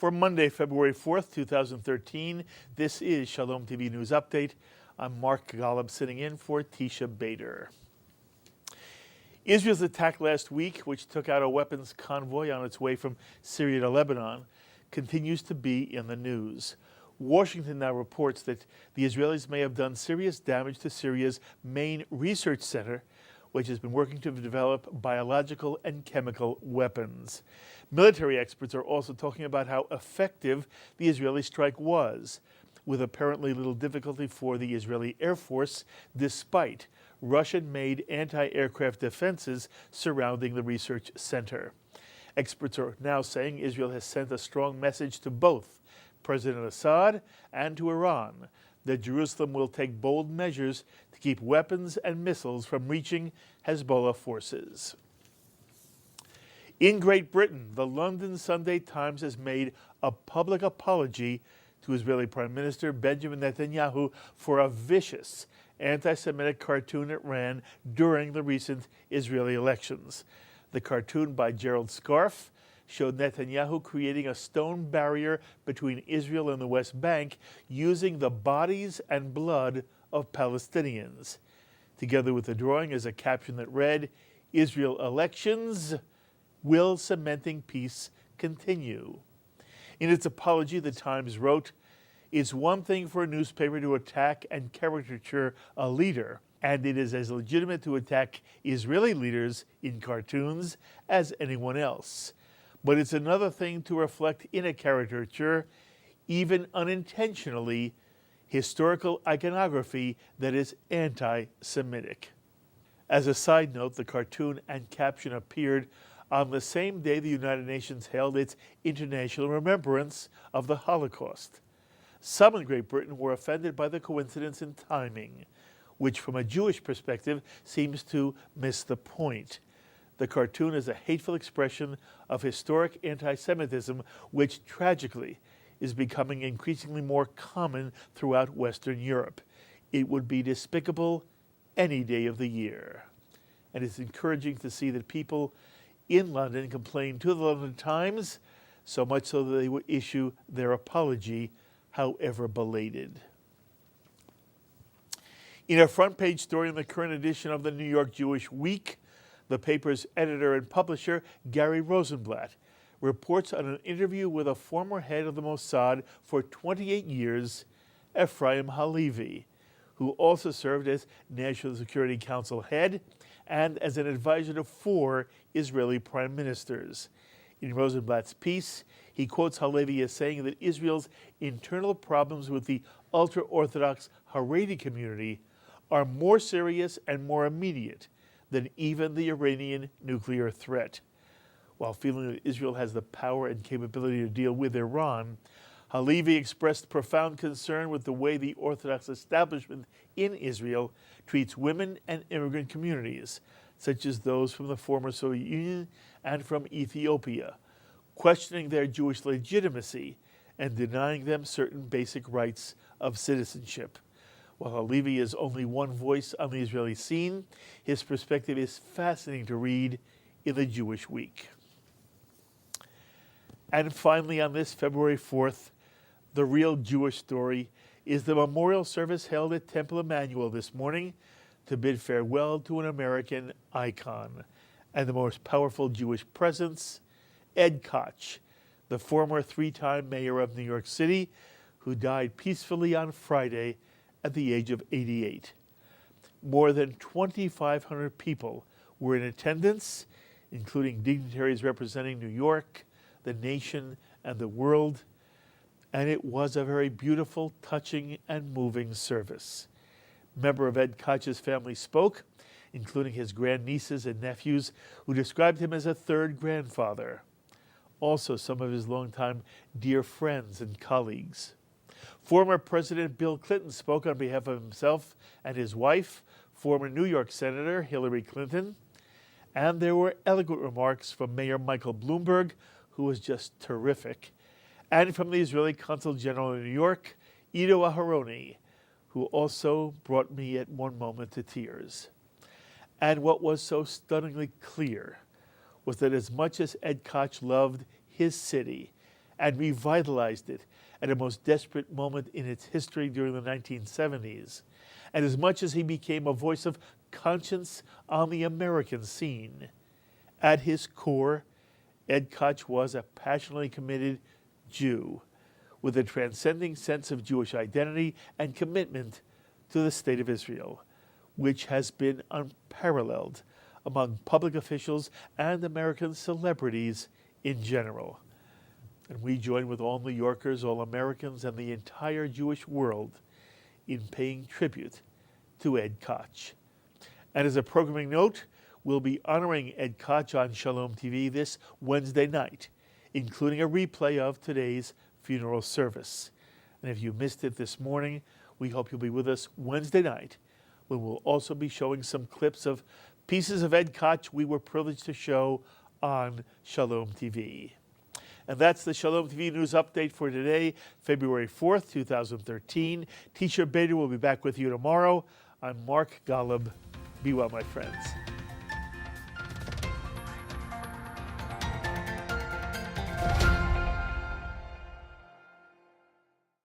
For Monday, February 4th, 2013, this is Shalom TV News Update. I'm Mark Golub sitting in for Teisha Bader. Israel's attack last week, which took out a weapons convoy on its way from Syria to Lebanon, continues to be in the news. Washington now reports that the Israelis may have done serious damage to Syria's main research center, which has been working to develop biological and chemical weapons. Military experts are also talking about how effective the Israeli strike was, with apparently little difficulty for the Israeli Air Force, despite Russian-made anti-aircraft defenses surrounding the research center. Experts are now saying Israel has sent a strong message to both President Assad and to Iran that Jerusalem will take bold measures to keep weapons and missiles from reaching Hezbollah forces. In Great Britain, the London Sunday Times has made a public apology to Israeli Prime Minister Benjamin Netanyahu for a vicious anti-Semitic cartoon it ran during the recent Israeli elections. The cartoon by Gerald Scarfe showed Netanyahu creating a stone barrier between Israel and the West Bank using the bodies and blood of Palestinians. Together with the drawing is a caption that read, "Israel elections, will cementing peace continue?" In its apology, the Times wrote, "It's one thing for a newspaper to attack and caricature a leader, and it is as legitimate to attack Israeli leaders in cartoons as anyone else. But it's another thing to reflect in a caricature, even unintentionally, historical iconography that is anti-Semitic." As a side note, the cartoon and caption appeared on the same day the United Nations held its International Remembrance of the Holocaust. Some in Great Britain were offended by the coincidence in timing, which from a Jewish perspective seems to miss the point. The cartoon is a hateful expression of historic anti-Semitism, which tragically is becoming increasingly more common throughout Western Europe. It would be despicable any day of the year. And it's encouraging to see that people in London complain to the London Times, so much so that they would issue their apology, however belated. In a front-page story in the current edition of the New York Jewish Week, the paper's editor and publisher, Gary Rosenblatt, reports on an interview with a former head of the Mossad for 28 years, Ephraim Halevi, who also served as National Security Council head and as an advisor to 4 Israeli prime ministers. In Rosenblatt's piece, he quotes Halevi as saying that Israel's internal problems with the ultra-Orthodox Haredi community are more serious and more immediate than even the Iranian nuclear threat. While feeling that Israel has the power and capability to deal with Iran, Halevi expressed profound concern with the way the Orthodox establishment in Israel treats women and immigrant communities, such as those from the former Soviet Union and from Ethiopia, questioning their Jewish legitimacy and denying them certain basic rights of citizenship. While Halevi is only one voice on the Israeli scene, his perspective is fascinating to read in the Jewish Week. And finally, on this February 4th, the real Jewish story is the memorial service held at Temple Emmanuel this morning to bid farewell to an American icon and the most powerful Jewish presence, Ed Koch, the former 3-time mayor of New York City, who died peacefully on Friday at the age of 88. More than 2,500 people were in attendance, including dignitaries representing New York, the nation, and the world, and it was a very beautiful, touching, and moving service. A member of Ed Koch's family spoke, including his grandnieces and nephews, who described him as a third grandfather. Also, some of his longtime dear friends and colleagues. Former President Bill Clinton spoke on behalf of himself and his wife, former New York Senator Hillary Clinton, and there were eloquent remarks from Mayor Michael Bloomberg, who was just terrific, and from the Israeli Consul General in New York, Ido Aharoni, who also brought me at one moment to tears. And what was so stunningly clear was that as much as Ed Koch loved his city and revitalized it at a most desperate moment in its history during the 1970s. And as much as he became a voice of conscience on the American scene, at his core, Ed Koch was a passionately committed Jew with a transcending sense of Jewish identity and commitment to the State of Israel, which has been unparalleled among public officials and American celebrities in general. And we join with all New Yorkers, all Americans, and the entire Jewish world in paying tribute to Ed Koch. And as a programming note, we'll be honoring Ed Koch on Shalom TV this Wednesday night, including a replay of today's funeral service. And if you missed it this morning, we hope you'll be with us Wednesday night, when we'll also be showing some clips of pieces of Ed Koch we were privileged to show on Shalom TV. And that's the Shalom TV News Update for today, February 4th, 2013. Teisha Bader will be back with you tomorrow. I'm Mark Golub. Be well, my friends.